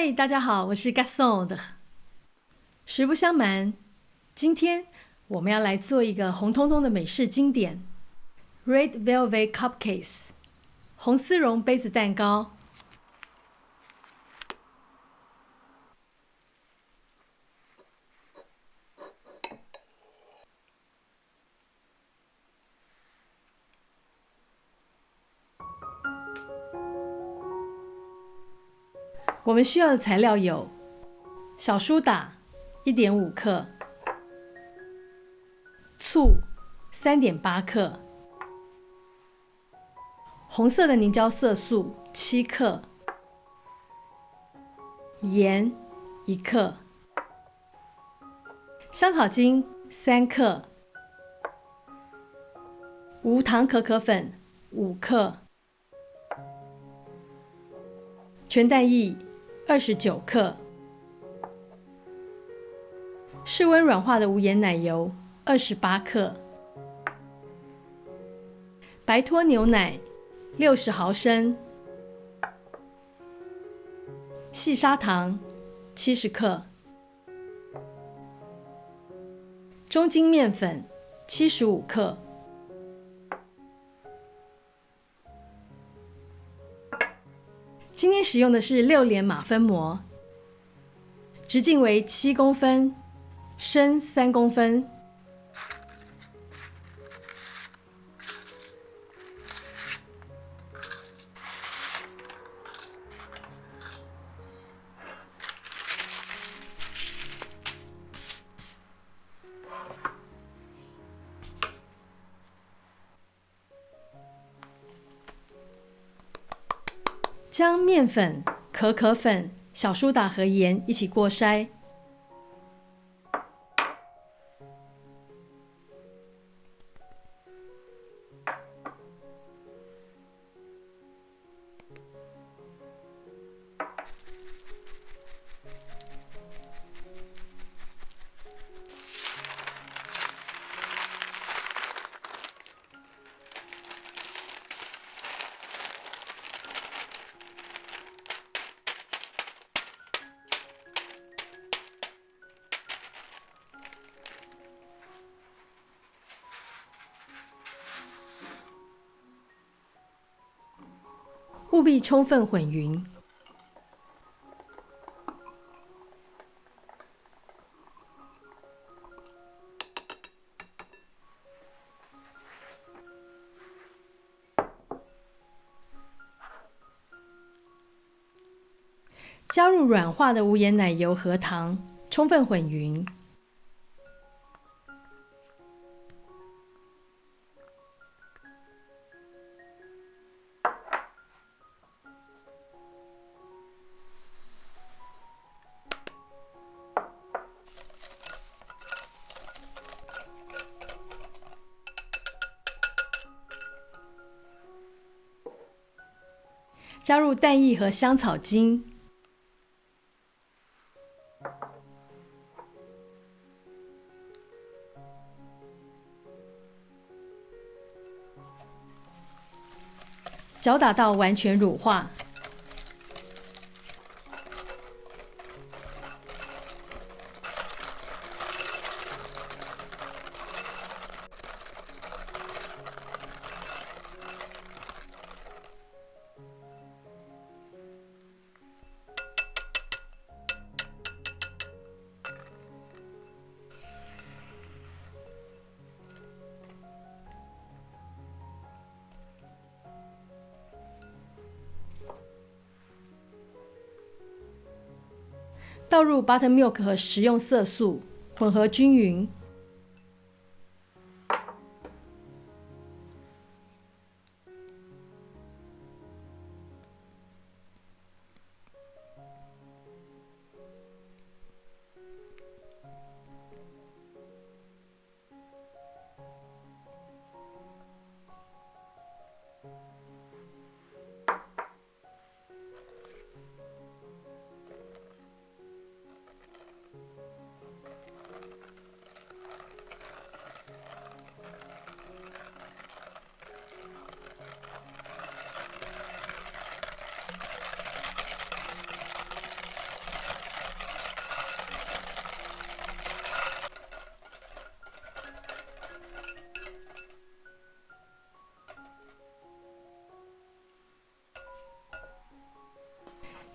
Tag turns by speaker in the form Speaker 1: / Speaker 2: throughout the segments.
Speaker 1: 嗨，大家好，我是 Gaston 的。实不相瞒，今天我们要来做一个红彤彤的美式经典 Red Velvet Cupcakes 红丝绒杯子蛋糕。我们需要的材料有小苏打 1.5 克，醋 3.8 克，红色的凝胶色素7克，盐1克，香草精3克，无糖可可粉5克，全蛋液29克，室温软化的无盐奶油28克，白脱牛奶60毫升，细砂糖70克，中筋面粉75克。今天使用的是6联马分模，直径为7公分，深3公分。将面粉、可可粉、小苏打和盐一起过筛。务必充分混匀。加入软化的无盐奶油和糖，充分混匀。加入蛋液和香草精，搅打到完全乳化。倒入 buttermilk 和食用色素，混合均匀。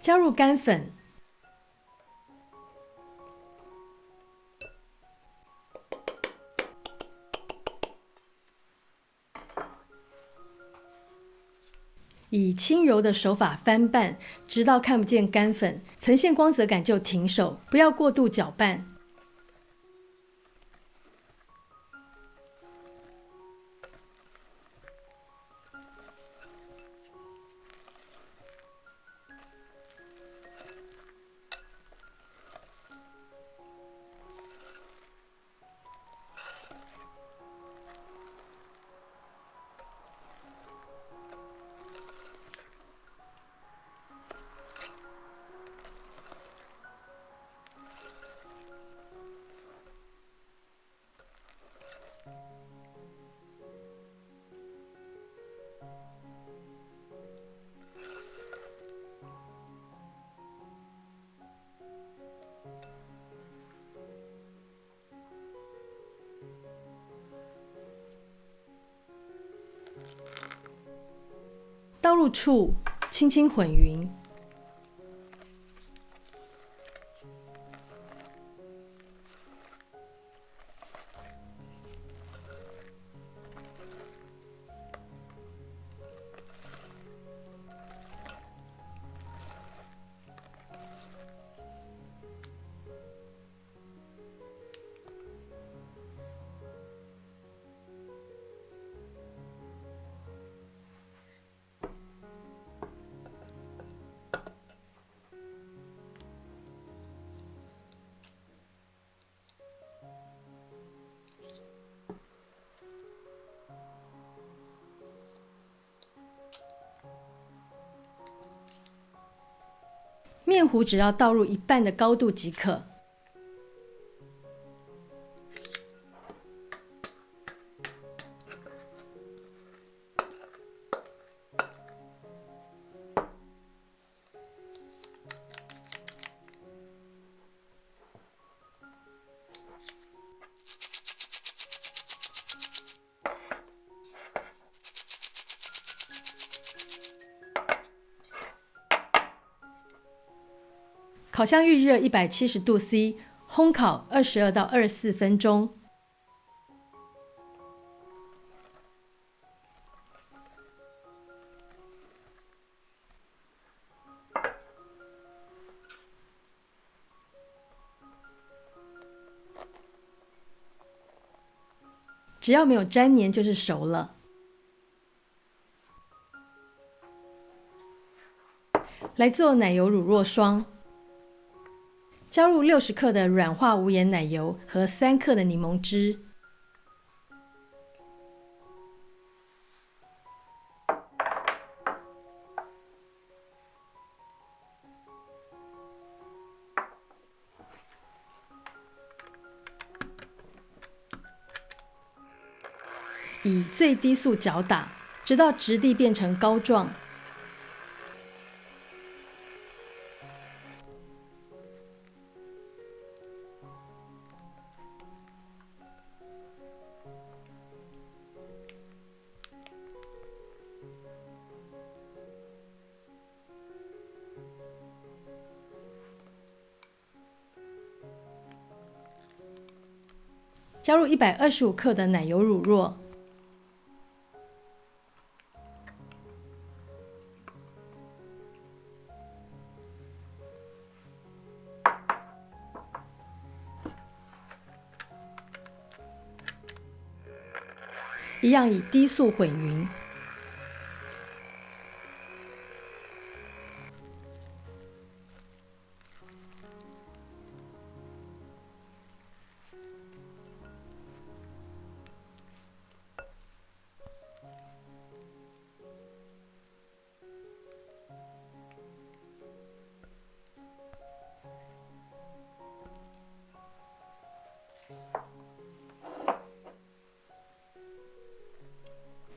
Speaker 1: 加入干粉，以轻柔的手法翻拌，直到看不见干粉，呈现光泽感就停手，不要过度搅拌。倒入醋，轻轻混匀。面糊只要倒入一半的高度即可。烤箱预热170度 C， 烘烤22到24分钟。只要没有粘黏就是熟了。来做奶油乳酪霜。加入60克的软化无盐奶油和3克的柠檬汁，以最低速搅打，直到质地变成膏状。加入125克的奶油乳酪，一样以低速混匀。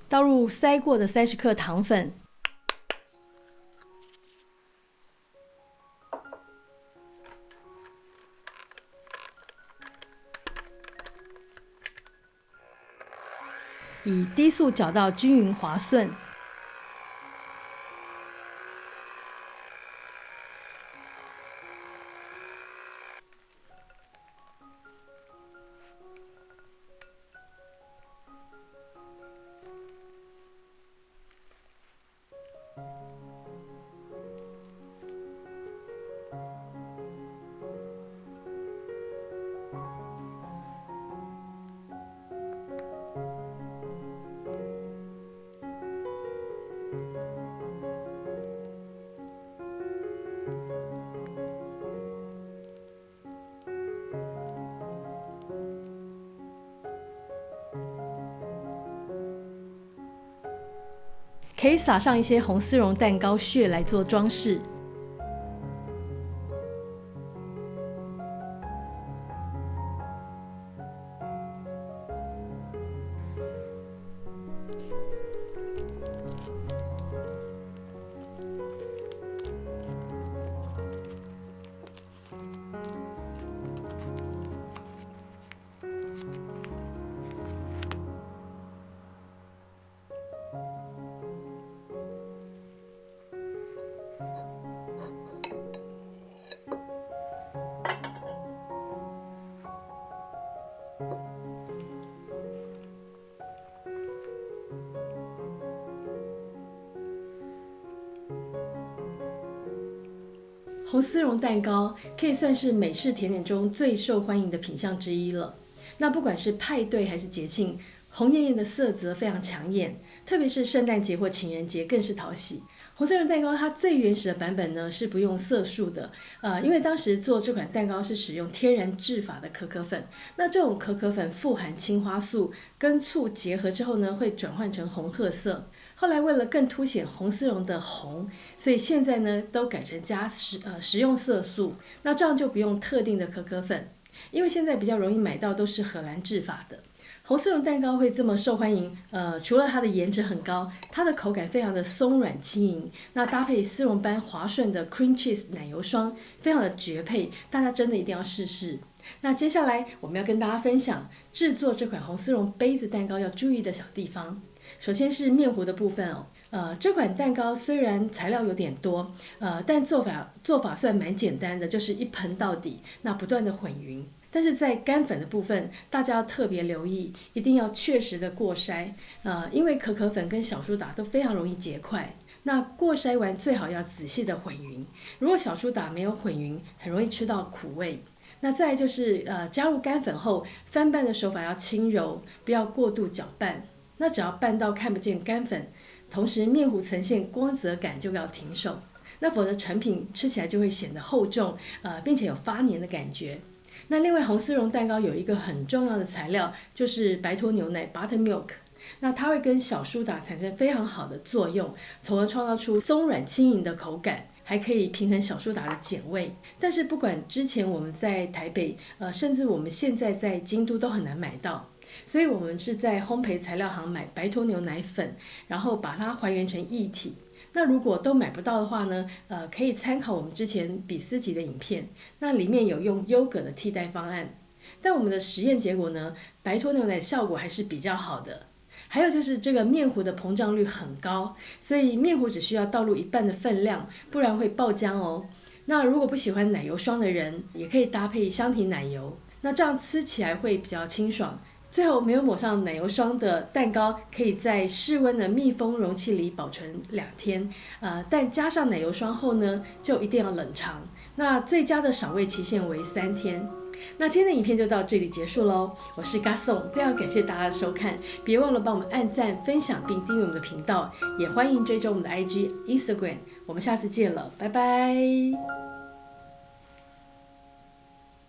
Speaker 1: 倒入筛过的30克糖粉，以低速搅到均匀滑顺。可以撒上一些红丝绒蛋糕屑来做装饰。红丝绒蛋糕可以算是美式甜点中最受欢迎的品项之一了。那不管是派对还是节庆，红艳艳的色泽非常抢眼，特别是圣诞节或情人节更是讨喜。红丝绒蛋糕它最原始的版本呢是不用色素的，因为当时做这款蛋糕是使用天然制法的可可粉。那这种可可粉富含青花素，跟醋结合之后呢会转换成红褐色。后来为了更凸显红丝绒的红，所以现在呢都改成加食用色素，那这样就不用特定的可可粉，因为现在比较容易买到都是荷兰制法的。红丝绒蛋糕会这么受欢迎，除了它的颜值很高，它的口感非常的松软轻盈，那搭配丝绒般滑顺的 cream cheese 奶油霜，非常的绝配，大家真的一定要试试。那接下来我们要跟大家分享制作这款红丝绒杯子蛋糕要注意的小地方。首先是面糊的部分哦，这款蛋糕虽然材料有点多，但做法算蛮简单的，就是一盆到底，那不断的混匀。但是在干粉的部分，大家要特别留意，一定要确实的过筛，因为可可粉跟小苏打都非常容易结块。那过筛完最好要仔细的混匀，如果小苏打没有混匀，很容易吃到苦味。那再来就是加入干粉后，翻拌的手法要轻柔，不要过度搅拌。那只要拌到看不见干粉，同时面糊呈现光泽感，就要停手。那否则成品吃起来就会显得厚重，并且有发黏的感觉。那另外红丝绒蛋糕有一个很重要的材料，就是白脱牛奶 buttermilk。那它会跟小苏打产生非常好的作用，从而创造出松软轻盈的口感，还可以平衡小苏打的碱味。但是不管之前我们在台北，甚至我们现在在京都都很难买到。所以我们是在烘焙材料行买白脱牛奶粉，然后把它还原成液体。那如果都买不到的话呢，可以参考我们之前比斯吉的影片，那里面有用优格的替代方案。但我们的实验结果呢，白脱牛奶效果还是比较好的。还有就是这个面糊的膨胀率很高，所以面糊只需要倒入一半的分量，不然会爆浆哦。那如果不喜欢奶油霜的人，也可以搭配香缇奶油，那这样吃起来会比较清爽。最后没有抹上奶油霜的蛋糕，可以在室温的密封容器里保存2天，但加上奶油霜后呢，就一定要冷藏。那最佳的赏味期限为3天。那今天的影片就到这里结束咯，我是 Gaston， 非常感谢大家的收看，别忘了帮我们按赞、分享并订阅我们的频道，也欢迎追踪我们的 IG、Instagram， 我们下次见了，拜拜。